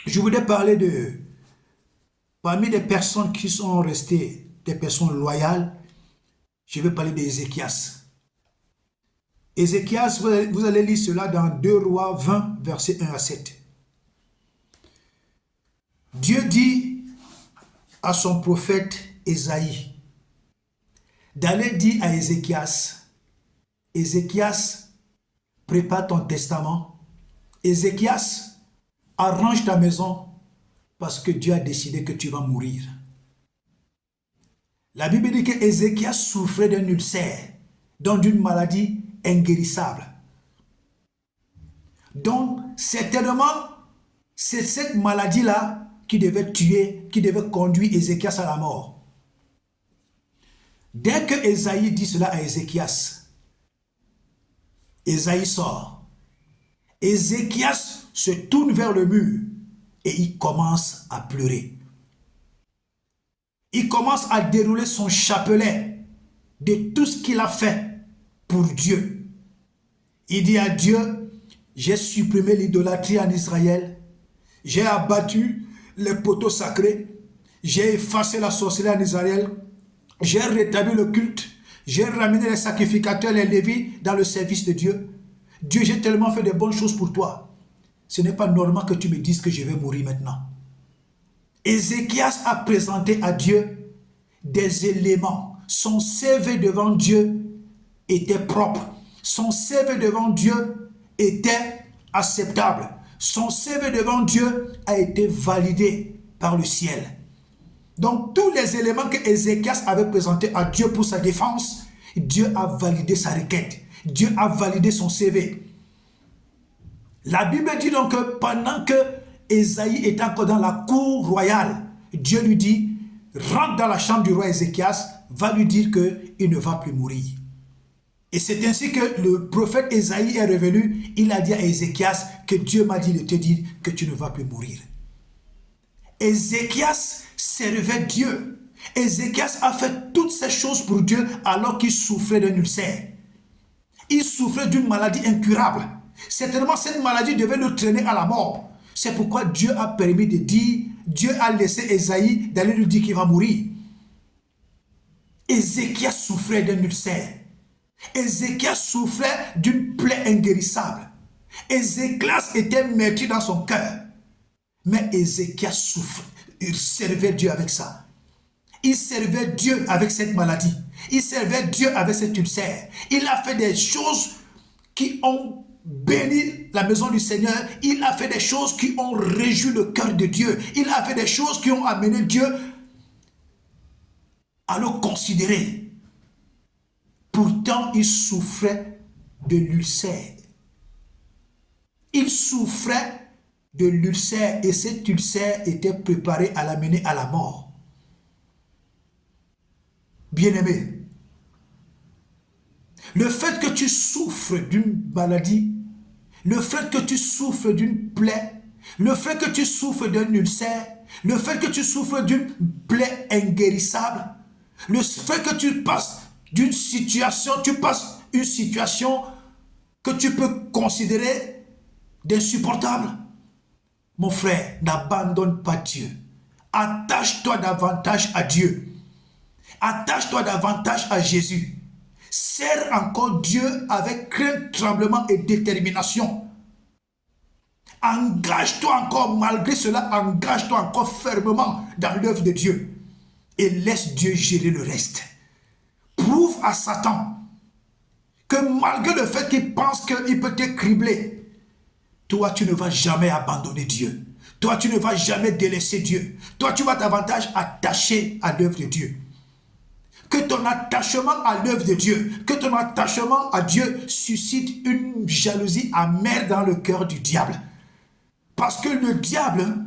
Je voudrais parler de, parmi les personnes qui sont restées des personnes loyales, je vais parler d'Ézéchias. Ézéchias, vous allez lire cela dans 2 Rois 20, versets 1 à 7. Dieu dit à son prophète Ésaïe d'aller dire à Ézéchias, Ézéchias, prépare ton testament. Ézéchias, arrange ta maison parce que Dieu a décidé que tu vas mourir. La Bible dit que Ézéchias souffrait d'un ulcère, donc d'une maladie inguérissable. Donc, certainement, c'est cette maladie-là qui devait tuer, qui devait conduire Ézéchias à la mort. Dès que Ésaïe dit cela à Ézéchias, Ésaïe sort. Ézéchias se tourne vers le mur et il commence à pleurer. Il commence à dérouler son chapelet de tout ce qu'il a fait pour Dieu. Il dit à Dieu, j'ai supprimé l'idolâtrie en Israël, j'ai abattu les poteaux sacrés, j'ai effacé la sorcellerie en Israël, j'ai rétabli le culte, j'ai ramené les sacrificateurs, les lévites dans le service de Dieu. Dieu, j'ai tellement fait de bonnes choses pour toi. Ce n'est pas normal que tu me dises que je vais mourir maintenant. Ézéchias a présenté à Dieu des éléments. Son CV devant Dieu était propre. Son CV devant Dieu était acceptable. Son CV devant Dieu a été validé par le ciel. Donc tous les éléments que Ézéchias avait présentés à Dieu pour sa défense, Dieu a validé sa requête. Dieu a validé son CV. La Bible dit donc que pendant que Ésaïe est encore dans la cour royale, Dieu lui dit, rentre dans la chambre du roi Ézéchias, va lui dire qu'il ne va plus mourir. Et c'est ainsi que le prophète Ésaïe est revenu, il a dit à Ézéchias que Dieu m'a dit de te dire que tu ne vas plus mourir. Ézéchias servait Dieu. Ézéchias a fait toutes ces choses pour Dieu alors qu'il souffrait d'un ulcère. Il souffrait d'une maladie incurable. Certainement, cette maladie devait le traîner à la mort. C'est pourquoi Dieu a permis de dire, Dieu a laissé Ésaïe d'aller lui dire qu'il va mourir. Ézéchias souffrait d'un ulcère. Ézéchias souffrait d'une plaie inguérissable. Ézéchias était meurtri dans son cœur. Mais Ézéchias souffre. Il servait Dieu avec ça. Il servait Dieu avec cette maladie. Il servait Dieu avec cet ulcère. Il a fait des choses qui ont béni la maison du Seigneur. Il a fait des choses qui ont réjoui le cœur de Dieu. Il a fait des choses qui ont amené Dieu à le considérer. Pourtant, il souffrait de l'ulcère. Il souffrait de l'ulcère et cet ulcère était préparé à l'amener à la mort. Bien-aimé, le fait que tu souffres d'une maladie, le fait que tu souffres d'une plaie, le fait que tu souffres d'un ulcère, le fait que tu souffres d'une plaie inguérissable, le fait que tu passes d'une situation, une situation que tu peux considérer d'insupportable. Mon frère, n'abandonne pas Dieu. Attache-toi davantage à Dieu. Attache-toi davantage à Jésus. Sers encore Dieu avec crainte, tremblement et détermination. Engage-toi encore, malgré cela, engage-toi encore fermement dans l'œuvre de Dieu. Et laisse Dieu gérer le reste. Prouve à Satan que malgré le fait qu'il pense qu'il peut te cribler, toi, tu ne vas jamais abandonner Dieu. Toi, tu ne vas jamais délaisser Dieu. Toi, tu vas davantage attacher à l'œuvre de Dieu. Que ton attachement à l'œuvre de Dieu, que ton attachement à Dieu suscite une jalousie amère dans le cœur du diable. Parce que le diable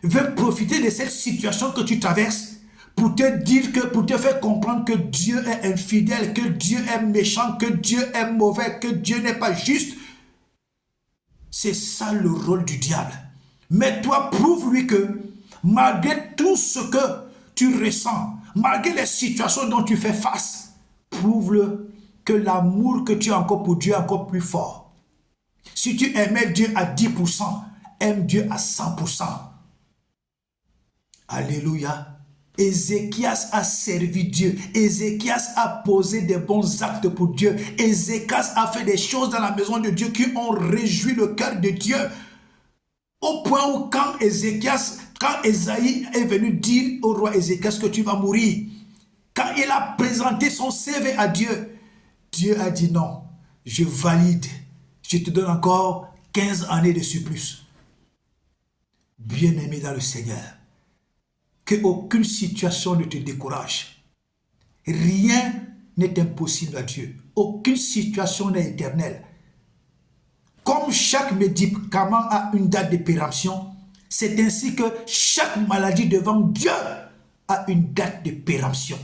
veut profiter de cette situation que tu traverses pour te dire que, pour te faire comprendre que Dieu est infidèle, que Dieu est méchant, que Dieu est mauvais, que Dieu n'est pas juste. C'est ça le rôle du diable. Mais toi, prouve-lui que malgré tout ce que tu ressens, malgré les situations dont tu fais face, prouve-le que l'amour que tu as encore pour Dieu est encore plus fort. Si tu aimais Dieu à 10%, aime Dieu à 100%. Alléluia. Ézéchias a servi Dieu. Ézéchias a posé des bons actes pour Dieu. Ézéchias a fait des choses dans la maison de Dieu qui ont réjoui le cœur de Dieu. Au point où quand Esaïe est venu dire au roi Ézéchias que tu vas mourir, quand il a présenté son CV à Dieu, Dieu a dit non, je valide. Je te donne encore 15 années de surplus. Bien-aimé dans le Seigneur, qu'aucune situation ne te décourage. Rien n'est impossible à Dieu. Aucune situation n'est éternelle. Comme chaque médicament a une date de péremption, c'est ainsi que chaque maladie devant Dieu a une date de péremption.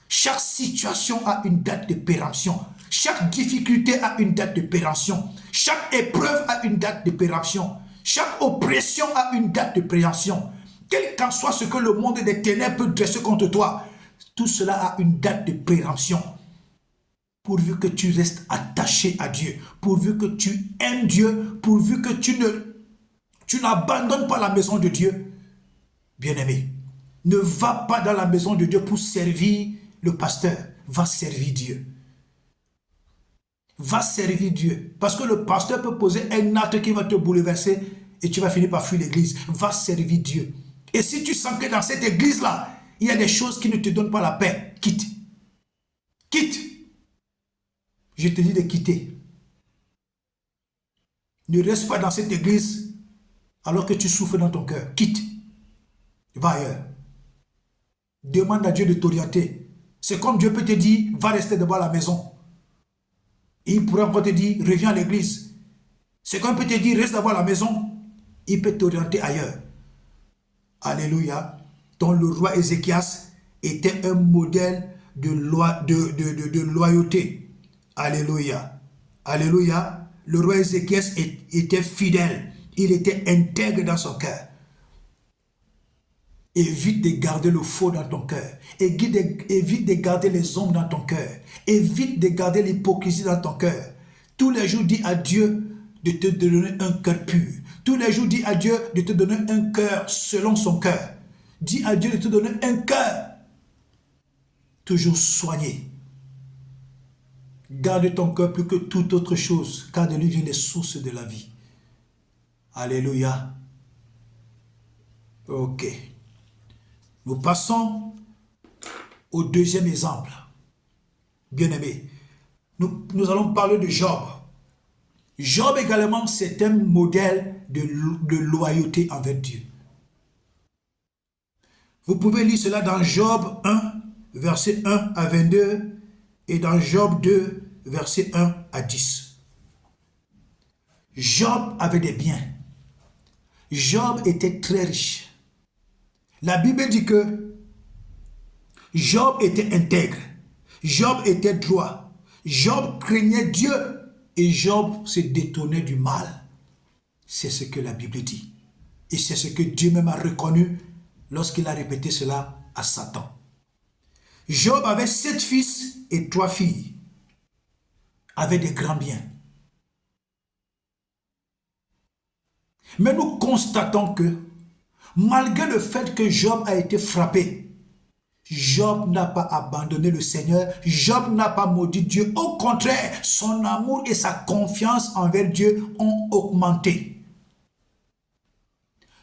Chaque situation a une date de péremption. Chaque difficulté a une date de péremption. Chaque épreuve a une date de péremption. Chaque oppression a une date de péremption. Quel qu'en soit ce que le monde des ténèbres peut dresser contre toi, tout cela a une date de péremption. Pourvu que tu restes attaché à Dieu, pourvu que tu aimes Dieu, pourvu que tu n'abandonnes pas la maison de Dieu, bien-aimé, ne va pas dans la maison de Dieu pour servir le pasteur, va servir Dieu. Va servir Dieu. Parce que le pasteur peut poser un acte qui va te bouleverser et tu vas finir par fuir l'église. Va servir Dieu. Et si tu sens que dans cette église-là, il y a des choses qui ne te donnent pas la paix, quitte. Quitte. Je te dis de quitter. Ne reste pas dans cette église alors que tu souffres dans ton cœur. Quitte. Va ailleurs. Demande à Dieu de t'orienter. C'est comme Dieu peut te dire, va rester devant la maison. Et il pourrait encore te dire, reviens à l'église. C'est comme il peut te dire, reste devant la maison. Il peut t'orienter ailleurs. Alléluia. Donc le roi Ézéchias était un modèle de loyauté. Alléluia. Alléluia. Le roi Ézéchias était fidèle. Il était intègre dans son cœur. Évite de garder le faux dans ton cœur. Évite de garder les hommes dans ton cœur. Évite de garder l'hypocrisie dans ton cœur. Tous les jours, dis à Dieu de te donner un cœur pur. Tous les jours, dis à Dieu de te donner un cœur selon son cœur. Dis à Dieu de te donner un cœur toujours soigné. Garde ton cœur plus que toute autre chose, car de lui viennent les sources de la vie. Alléluia. Ok. Nous passons au deuxième exemple. Bien-aimé, nous allons parler de Job. Job également, c'est un modèle de loyauté envers Dieu. Vous pouvez lire cela dans Job 1, verset 1 à 22 et dans Job 2, verset 1 à 10. Job avait des biens. Job était très riche. La Bible dit que Job était intègre. Job était droit. Job craignait Dieu et Job se détournait du mal. C'est ce que la Bible dit. Et c'est ce que Dieu même a reconnu lorsqu'il a répété cela à Satan. Job avait 7 fils et 3 filles, avait des grands biens. Mais nous constatons que malgré le fait que Job a été frappé, Job n'a pas abandonné le Seigneur, Job n'a pas maudit Dieu. Au contraire, son amour et sa confiance envers Dieu ont augmenté.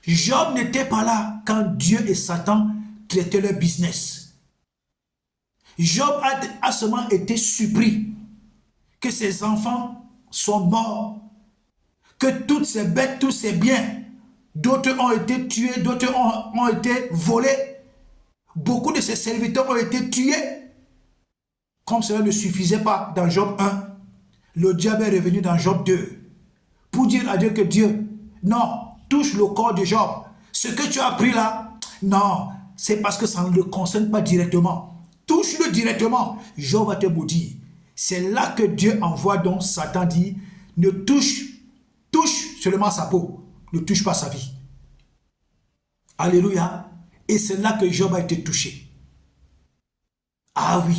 Job n'était pas là quand Dieu et Satan traitaient leur business. Job a seulement été surpris que ses enfants sont morts, que toutes ces bêtes, tous ces biens, d'autres ont été tués, d'autres ont été volés. Beaucoup de ses serviteurs ont été tués. Comme cela ne suffisait pas dans Job 1, le diable est revenu dans Job 2 pour dire à Dieu que Dieu, non, touche le corps de Job. Ce que tu as pris là, non, c'est parce que ça ne le concerne pas directement. Touche-le directement. Job va te maudire. C'est là que Dieu envoie donc Satan dit, ne touche seulement sa peau, ne touche pas sa vie. Alléluia. Et c'est là que Job a été touché. Ah oui.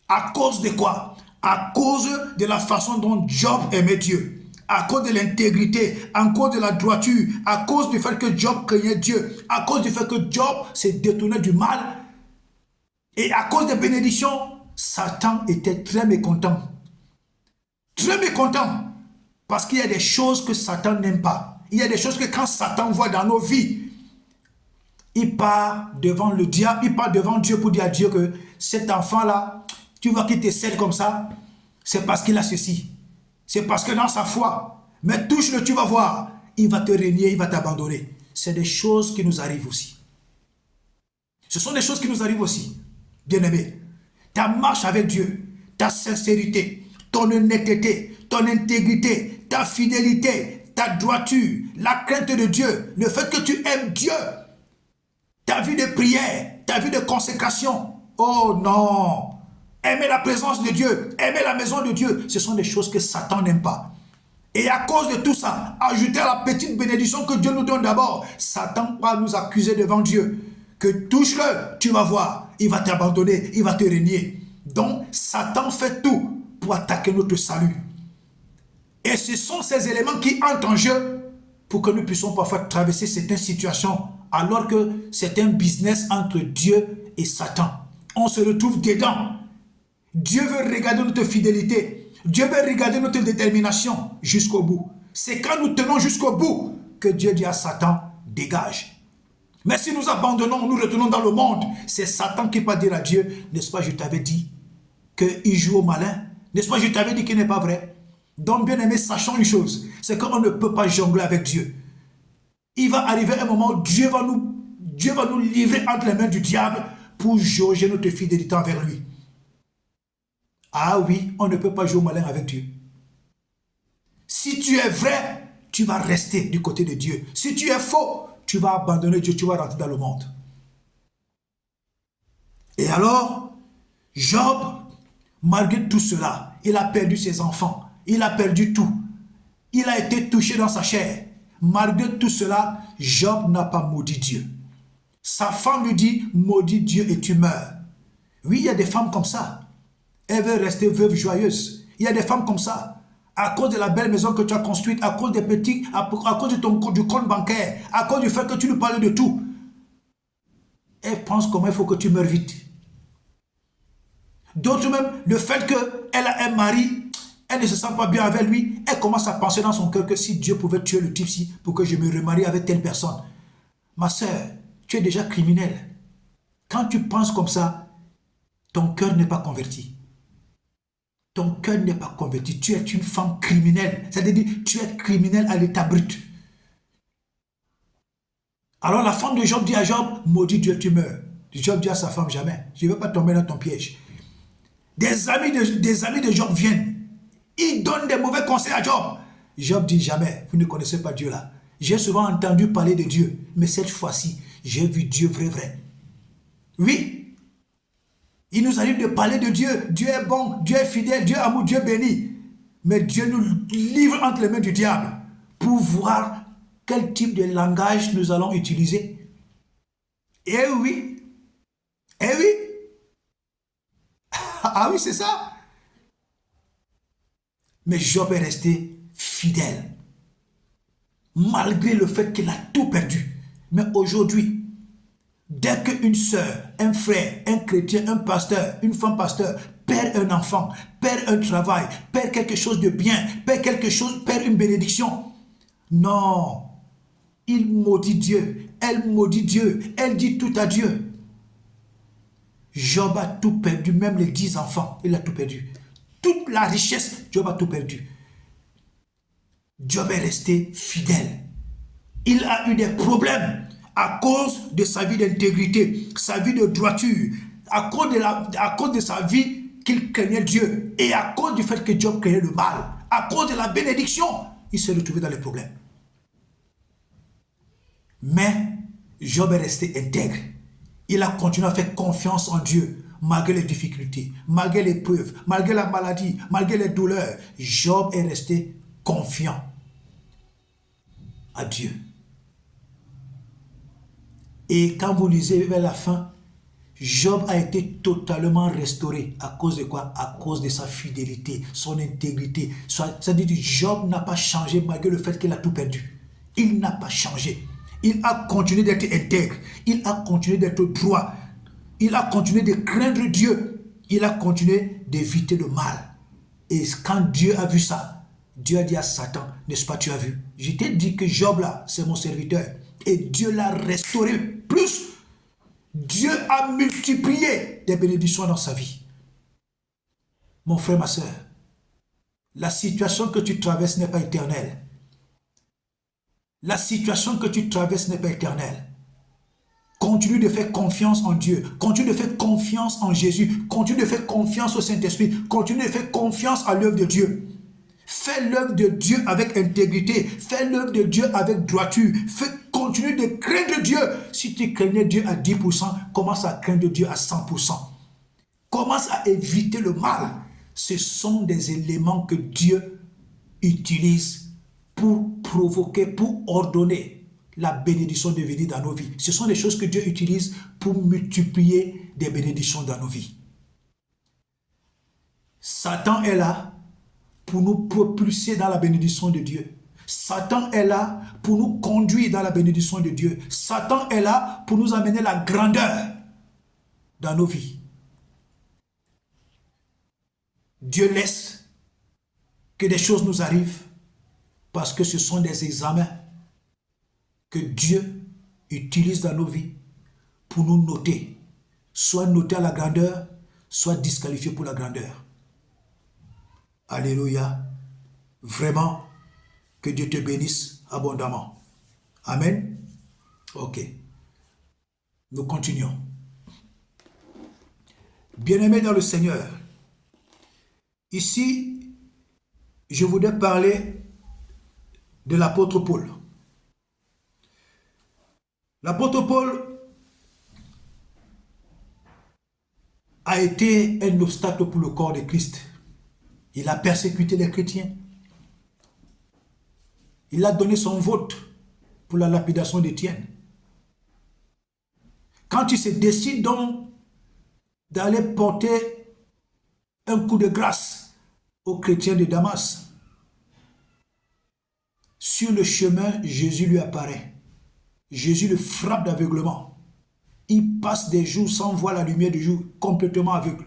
À cause de quoi? À cause de la façon dont Job aimait Dieu. à cause de l'intégrité, à cause de la droiture, à cause du fait que Job craignait Dieu, à cause du fait que Job s'est détourné du mal, et à cause des bénédictions, Satan était très mécontent. Très mécontent. Parce qu'il y a des choses que Satan n'aime pas. Il y a des choses que quand Satan voit dans nos vies, il part devant le diable, il part devant Dieu pour dire à Dieu que cet enfant-là, tu vois qu'il te cède comme ça, c'est parce qu'il a ceci. C'est parce que dans sa foi, mais touche-le, tu vas voir, il va te régner, il va t'abandonner. C'est des choses qui nous arrivent aussi. Ce sont des choses qui nous arrivent aussi, bien-aimés. Ta marche avec Dieu, ta sincérité, ton honnêteté, ton intégrité, ta fidélité, ta droiture, la crainte de Dieu, le fait que tu aimes Dieu, ta vie de prière, ta vie de consécration. Oh non! Aimer la présence de Dieu, aimer la maison de Dieu, ce sont des choses que Satan n'aime pas. Et à cause de tout ça, ajouter à la petite bénédiction que Dieu nous donne d'abord, Satan va nous accuser devant Dieu. Que touche-le, tu vas voir, il va t'abandonner, il va te régner. Donc, Satan fait tout pour attaquer notre salut. Et ce sont ces éléments qui entrent en jeu pour que nous puissions parfois traverser certaines situations alors que c'est un business entre Dieu et Satan. On se retrouve dedans. Dieu veut regarder notre fidélité. Dieu veut regarder notre détermination jusqu'au bout. C'est quand nous tenons jusqu'au bout que Dieu dit à Satan, dégage. Mais si nous abandonnons, nous retournons dans le monde, c'est Satan qui va dire à Dieu, n'est-ce pas, je t'avais dit qu'il joue au malin. N'est-ce pas, je t'avais dit qu'il n'est pas vrai. Donc, bien aimé, sachons une chose, c'est qu'on ne peut pas jongler avec Dieu. Il va arriver un moment où Dieu va nous livrer entre les mains du diable pour jauger notre fidélité envers lui. Ah oui, on ne peut pas jouer au malin avec Dieu. Si tu es vrai, tu vas rester du côté de Dieu. Si tu es faux, tu vas abandonner Dieu, tu vas rentrer dans le monde. Et alors, Job, malgré tout cela, il a perdu ses enfants, il a perdu tout. Il a été touché dans sa chair. Malgré tout cela, Job n'a pas maudit Dieu. Sa femme lui dit, maudis Dieu et tu meurs. Oui, il y a des femmes comme ça. Elles veulent rester veuves joyeuses. Il y a des femmes comme ça. À cause de la belle maison que tu as construite, à cause des petits, à cause du compte bancaire, à cause du fait que tu lui parles de tout. Elles pensent comment il faut que tu meurs vite. D'autres même, le fait qu'elle a un mari, elle ne se sent pas bien avec lui, elle commence à penser dans son cœur que si Dieu pouvait tuer le type-ci pour que je me remarie avec telle personne. Ma soeur, tu es déjà criminelle. Quand tu penses comme ça, ton cœur n'est pas converti. Ton cœur n'est pas converti. Tu es une femme criminelle. C'est-à-dire, tu es criminelle à l'état brut. Alors la femme de Job dit à Job, maudit Dieu, tu meurs. Job dit à sa femme, jamais. Je ne vais pas tomber dans ton piège. Des amis de Job viennent. Ils donnent des mauvais conseils à Job. Job dit, jamais, vous ne connaissez pas Dieu là. J'ai souvent entendu parler de Dieu, mais cette fois-ci, j'ai vu Dieu vrai. Oui, il nous arrive de parler de Dieu. Dieu est bon, Dieu est fidèle, Dieu est amour, Dieu béni. Mais Dieu nous livre entre les mains du diable pour voir quel type de langage nous allons utiliser. Eh oui, eh oui. Ah oui, c'est ça. Mais Job est resté fidèle, malgré le fait qu'il a tout perdu. Mais aujourd'hui, dès qu'une sœur, un frère, un chrétien, un pasteur, une femme pasteur perd un enfant, perd un travail, perd quelque chose de bien, perd quelque chose, perd une bénédiction, non, il maudit Dieu, elle maudit Dieu, elle dit tout à Dieu. Job a tout perdu, même les 10 enfants, il a tout perdu. Toute la richesse, Job a tout perdu. Job est resté fidèle. Il a eu des problèmes à cause de sa vie d'intégrité, sa vie de droiture, à cause de sa vie qu'il craignait Dieu et à cause du fait que Job craignait le mal, à cause de la bénédiction, il s'est retrouvé dans les problèmes. Mais Job est resté intègre. Il a continué à faire confiance en Dieu, malgré les difficultés, malgré les l'épreuve, malgré la maladie, malgré les douleurs. Job est resté confiant à Dieu. Et quand vous lisez vers la fin, Job a été totalement restauré. À cause de quoi? À cause de sa fidélité, son intégrité. C'est-à-dire que Job n'a pas changé malgré le fait qu'il a tout perdu. Il n'a pas changé. Il a continué d'être intègre. Il a continué d'être droit. Il a continué de craindre Dieu. Il a continué d'éviter le mal. Et quand Dieu a vu ça, Dieu a dit à Satan, n'est-ce pas, tu as vu? Je t'ai dit que Job là, c'est mon serviteur. Et Dieu l'a restauré plus. Dieu a multiplié des bénédictions dans sa vie. Mon frère, ma soeur, la situation que tu traverses n'est pas éternelle. La situation que tu traverses n'est pas éternelle. Continue de faire confiance en Dieu. Continue de faire confiance en Jésus. Continue de faire confiance au Saint-Esprit. Continue de faire confiance à l'œuvre de Dieu. Fais l'œuvre de Dieu avec intégrité. Fais l'œuvre de Dieu avec droiture. Continue de craindre Dieu. Si tu craignais Dieu à 10%, commence à craindre Dieu à 100%. Commence à éviter le mal. Ce sont des éléments que Dieu utilise pour provoquer, pour ordonner la bénédiction de venir dans nos vies. Ce sont des choses que Dieu utilise pour multiplier des bénédictions dans nos vies. Satan est là pour nous propulser dans la bénédiction de Dieu. Satan est là pour nous conduire dans la bénédiction de Dieu. Satan est là pour nous amener la grandeur dans nos vies. Dieu laisse que des choses nous arrivent parce que ce sont des examens que Dieu utilise dans nos vies pour nous noter. Soit noter à la grandeur, soit disqualifié pour la grandeur. Alléluia. Vraiment, que Dieu te bénisse abondamment. Amen. Ok. Nous continuons. Bien-aimés dans le Seigneur, ici, je voudrais parler de l'apôtre Paul. L'apôtre Paul a été un obstacle pour le corps de Christ. Il a persécuté les chrétiens. Il a donné son vote pour la lapidation d'Étienne. Quand il se décide donc d'aller porter un coup de grâce aux chrétiens de Damas, sur le chemin, Jésus lui apparaît. Jésus le frappe d'aveuglement. Il passe des jours sans voir la lumière du jour, complètement aveugle.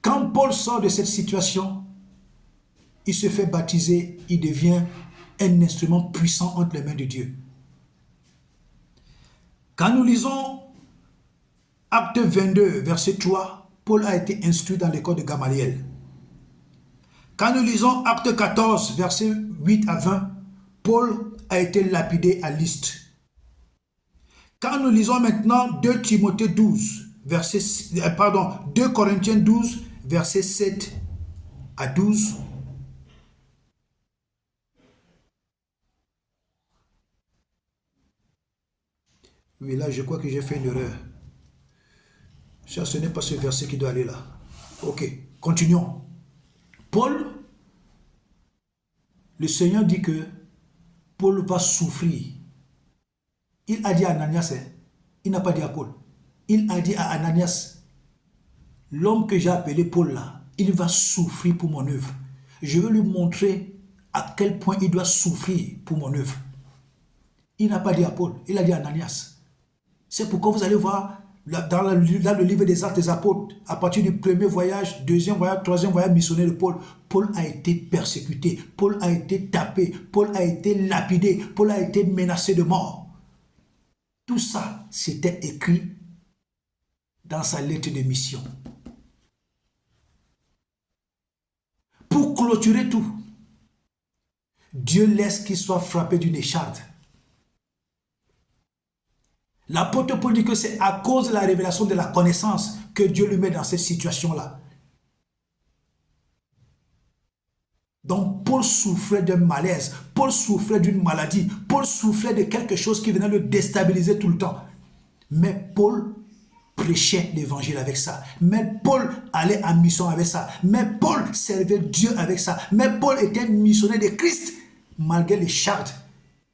Quand Paul sort de cette situation, il se fait baptiser, il devient un instrument puissant entre les mains de Dieu. Quand nous lisons Acte 22, verset 3, Paul a été instruit dans l'école de Gamaliel. Quand nous lisons Acte 14, verset 8 à 20, Paul a été lapidé à Lystre. Quand nous lisons maintenant 2 Timothée 12, 2 Corinthiens 12, verset 7 à 12, oui, là, je crois que j'ai fait une erreur. Ça, ce n'est pas ce verset qui doit aller là. Ok, continuons. Paul, le Seigneur dit que Paul va souffrir. Il a dit à Ananias, il n'a pas dit à Paul. Il a dit à Ananias, l'homme que j'ai appelé Paul là, il va souffrir pour mon œuvre. Je veux lui montrer à quel point il doit souffrir pour mon œuvre. Il n'a pas dit à Paul, il a dit à Ananias. C'est pourquoi vous allez voir dans le livre des Actes des Apôtres, à partir du premier voyage, deuxième voyage, troisième voyage missionnaire de Paul, Paul a été persécuté, Paul a été tapé, Paul a été lapidé, Paul a été menacé de mort. Tout ça, c'était écrit dans sa lettre de mission. Pour clôturer tout, Dieu laisse qu'il soit frappé d'une écharde. L'apôtre Paul dit que c'est à cause de la révélation de la connaissance que Dieu lui met dans cette situation-là. Donc Paul souffrait d'un malaise, Paul souffrait d'une maladie, Paul souffrait de quelque chose qui venait le déstabiliser tout le temps. Mais Paul prêchait l'évangile avec ça. Mais Paul allait en mission avec ça. Mais Paul servait Dieu avec ça. Mais Paul était missionnaire de Christ, malgré les chartes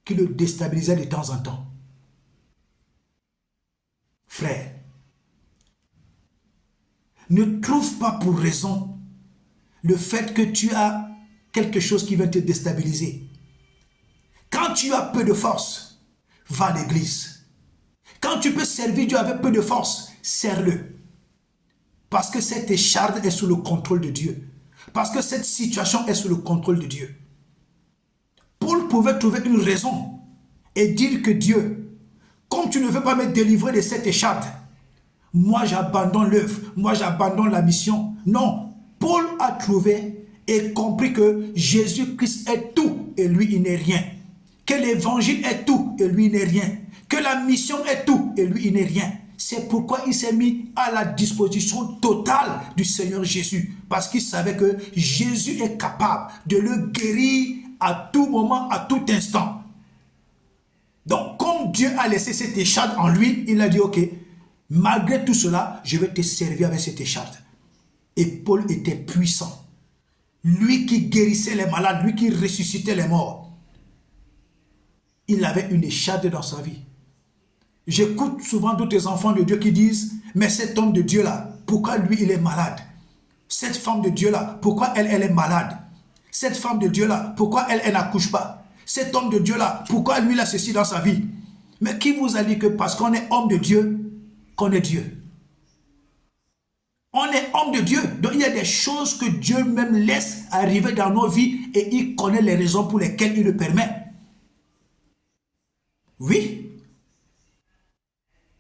qui le déstabilisaient de temps en temps. Frère, ne trouve pas pour raison le fait que tu as quelque chose qui va te déstabiliser. Quand tu as peu de force, va à l'église. Quand tu peux servir Dieu avec peu de force, sers-le. Parce que cette écharde est sous le contrôle de Dieu. Parce que cette situation est sous le contrôle de Dieu. Paul pouvait trouver une raison et dire que Dieu, comme tu ne veux pas me délivrer de cette écharde, moi j'abandonne l'œuvre, moi j'abandonne la mission. Non, Paul a trouvé et compris que Jésus-Christ est tout et lui il n'est rien. Que l'évangile est tout et lui il n'est rien. Que la mission est tout et lui il n'est rien. C'est pourquoi il s'est mis à la disposition totale du Seigneur Jésus. Parce qu'il savait que Jésus est capable de le guérir à tout moment, à tout instant. Donc comme Dieu a laissé cette écharde en lui, il a dit ok, malgré tout cela, je vais te servir avec cette écharde. Et Paul était puissant. Lui qui guérissait les malades, lui qui ressuscitait les morts. Il avait une écharde dans sa vie. J'écoute souvent d'autres enfants de Dieu qui disent, mais cet homme de Dieu-là, pourquoi lui il est malade? Cette femme de Dieu-là, pourquoi elle est malade? Cette femme de Dieu-là, pourquoi elle n'accouche pas? Cet homme de Dieu-là, pourquoi lui il a ceci dans sa vie? Mais qui vous a dit que parce qu'on est homme de Dieu, qu'on est Dieu? On est homme de Dieu. Donc il y a des choses que Dieu même laisse arriver dans nos vies et il connaît les raisons pour lesquelles il le permet. Oui.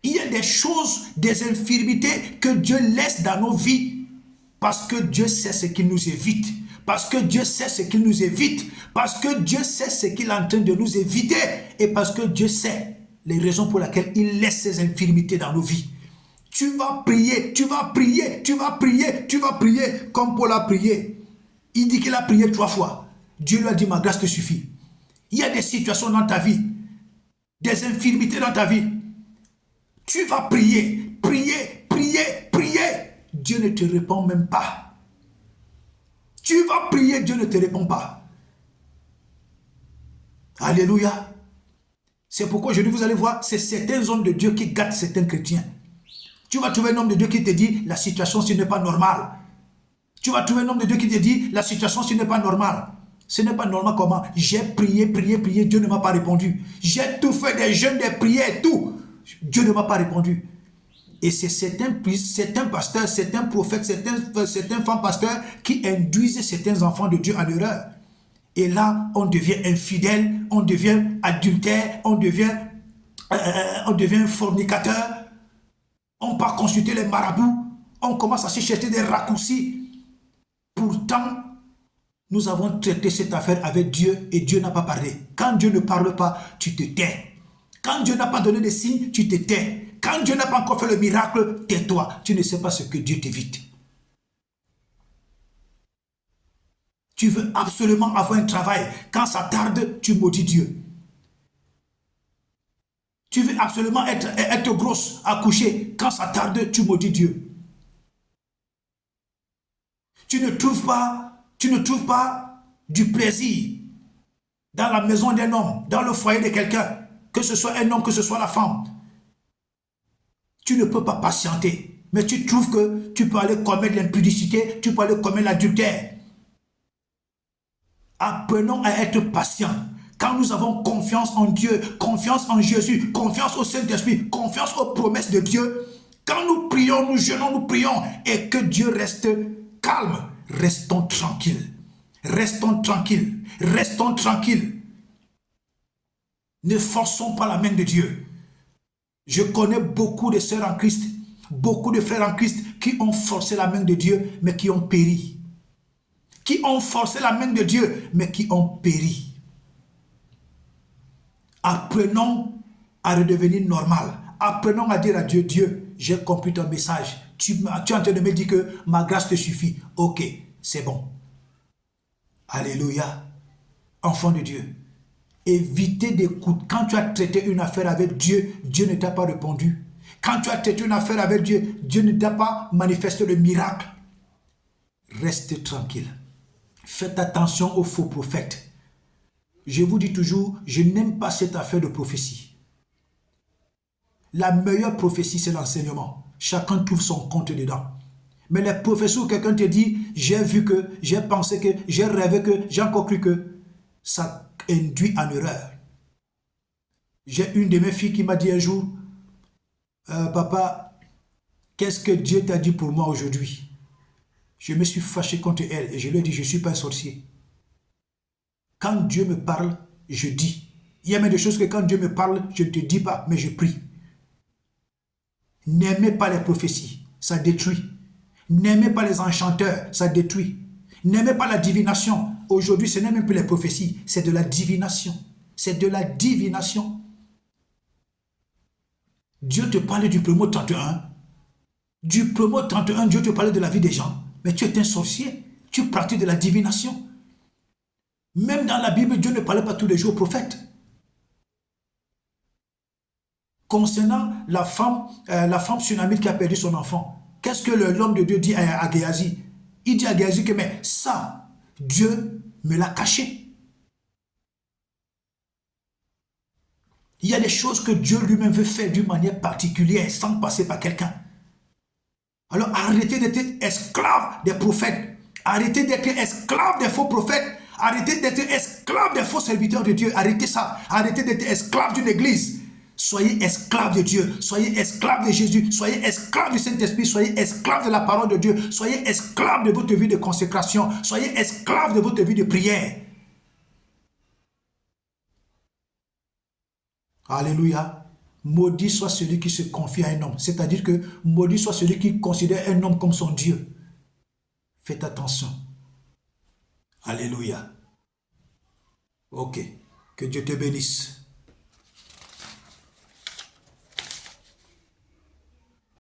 Il y a des choses, des infirmités que Dieu laisse dans nos vies parce que Dieu sait ce qu'il nous évite. Parce que Dieu sait ce qu'il nous évite. Parce que Dieu sait ce qu'il est en train de nous éviter. Et parce que Dieu sait les raisons pour lesquelles il laisse ces infirmités dans nos vies. Tu vas prier, tu vas prier, tu vas prier, tu vas prier comme Paul a prié. Il dit qu'il a prié 3 fois. Dieu lui a dit ma grâce te suffit. Il y a des situations dans ta vie, des infirmités dans ta vie. Tu vas prier, prier, prier, prier. Dieu ne te répond même pas. Tu vas prier, Dieu ne te répond pas. Alléluia. C'est pourquoi aujourd'hui vous allez voir, c'est certains hommes de Dieu qui gâtent certains chrétiens. Tu vas trouver un homme de Dieu qui te dit, la situation, ce n'est pas normal. Tu vas trouver un homme de Dieu qui te dit, la situation, ce n'est pas normal. Ce n'est pas normal comment? J'ai prié, prié, prié, Dieu ne m'a pas répondu. J'ai tout fait, des jeûnes, des prières et tout. Dieu ne m'a pas répondu. Et c'est certains pasteurs, certains prophètes, certains femmes pasteurs qui induisent certains enfants de Dieu en erreur. Et là, on devient infidèle, on devient adultère, on devient fornicateur. On part consulter les marabouts, on commence à se chercher des raccourcis. Pourtant, nous avons traité cette affaire avec Dieu et Dieu n'a pas parlé. Quand Dieu ne parle pas, tu te tais. Quand Dieu n'a pas donné de signes, tu te tais. Quand Dieu n'a pas encore fait le miracle, tais-toi. Tu ne sais pas ce que Dieu t'évite. Tu veux absolument avoir un travail. Quand ça tarde, tu maudis Dieu. Tu veux absolument être grosse, accoucher. Quand ça tarde, tu maudis Dieu. Tu ne trouves pas du plaisir dans la maison d'un homme, dans le foyer de quelqu'un, que ce soit un homme, que ce soit la femme. Tu ne peux pas patienter. Mais tu trouves que tu peux aller commettre l'impudicité, tu peux aller commettre l'adultère. Apprenons à être patients. Quand nous avons confiance en Dieu, confiance en Jésus, confiance au Saint-Esprit, confiance aux promesses de Dieu, quand nous prions, nous jeûnons, nous prions, et que Dieu reste calme, restons tranquilles. Restons tranquilles. Restons tranquilles. Ne forçons pas la main de Dieu. Je connais beaucoup de sœurs en Christ, beaucoup de frères en Christ qui ont forcé la main de Dieu, mais qui ont péri. Qui ont forcé la main de Dieu, mais qui ont péri. Apprenons à redevenir normal. Apprenons à dire à Dieu, Dieu, j'ai compris ton message. Tu es en train de me dire que ma grâce te suffit. Ok, c'est bon. Alléluia. Enfant de Dieu. Évitez d'écouter. Quand tu as traité une affaire avec Dieu, Dieu ne t'a pas répondu. Quand tu as traité une affaire avec Dieu, Dieu ne t'a pas manifesté le miracle. Restez tranquille. Faites attention aux faux prophètes. Je vous dis toujours, je n'aime pas cette affaire de prophétie. La meilleure prophétie, c'est l'enseignement. Chacun trouve son compte dedans. Mais les prophéties où quelqu'un te dit, j'ai vu que, j'ai pensé que, j'ai rêvé que, j'ai encore cru que, ça induit en erreur. J'ai une de mes filles qui m'a dit un jour, papa, qu'est-ce que Dieu t'a dit pour moi aujourd'hui? Je me suis fâché contre elle et je lui ai dit, je ne suis pas un sorcier. Quand Dieu me parle, je dis. Il y a même des choses que quand Dieu me parle, je ne te dis pas, mais je prie. N'aimez pas les prophéties, ça détruit. N'aimez pas les enchanteurs, ça détruit. N'aimez pas la divination. Aujourd'hui, ce n'est même plus les prophéties, c'est de la divination. C'est de la divination. Dieu te parlait du Promo 31. Du Promo 31, Dieu te parlait de la vie des gens. Mais tu es un sorcier. Tu pratiques de la divination. Même dans la Bible, Dieu ne parlait pas tous les jours aux prophètes. Concernant la femme tsunamite qui a perdu son enfant, qu'est-ce que l'homme de Dieu dit à Géasi? Il dit à Géasi que mais ça, Dieu me l'a caché. Il y a des choses que Dieu lui-même veut faire d'une manière particulière sans passer par quelqu'un. Alors arrêtez d'être esclave des prophètes. Arrêtez d'être esclave des faux prophètes. Arrêtez d'être esclave des faux serviteurs de Dieu. Arrêtez ça. Arrêtez d'être esclave d'une église. Soyez esclave de Dieu. Soyez esclave de Jésus. Soyez esclave du Saint-Esprit. Soyez esclave de la parole de Dieu. Soyez esclave de votre vie de consécration. Soyez esclave de votre vie de prière. Alléluia. Maudit soit celui qui se confie à un homme. C'est-à-dire que maudit soit celui qui considère un homme comme son Dieu. Faites attention. Alléluia. Ok. Que Dieu te bénisse.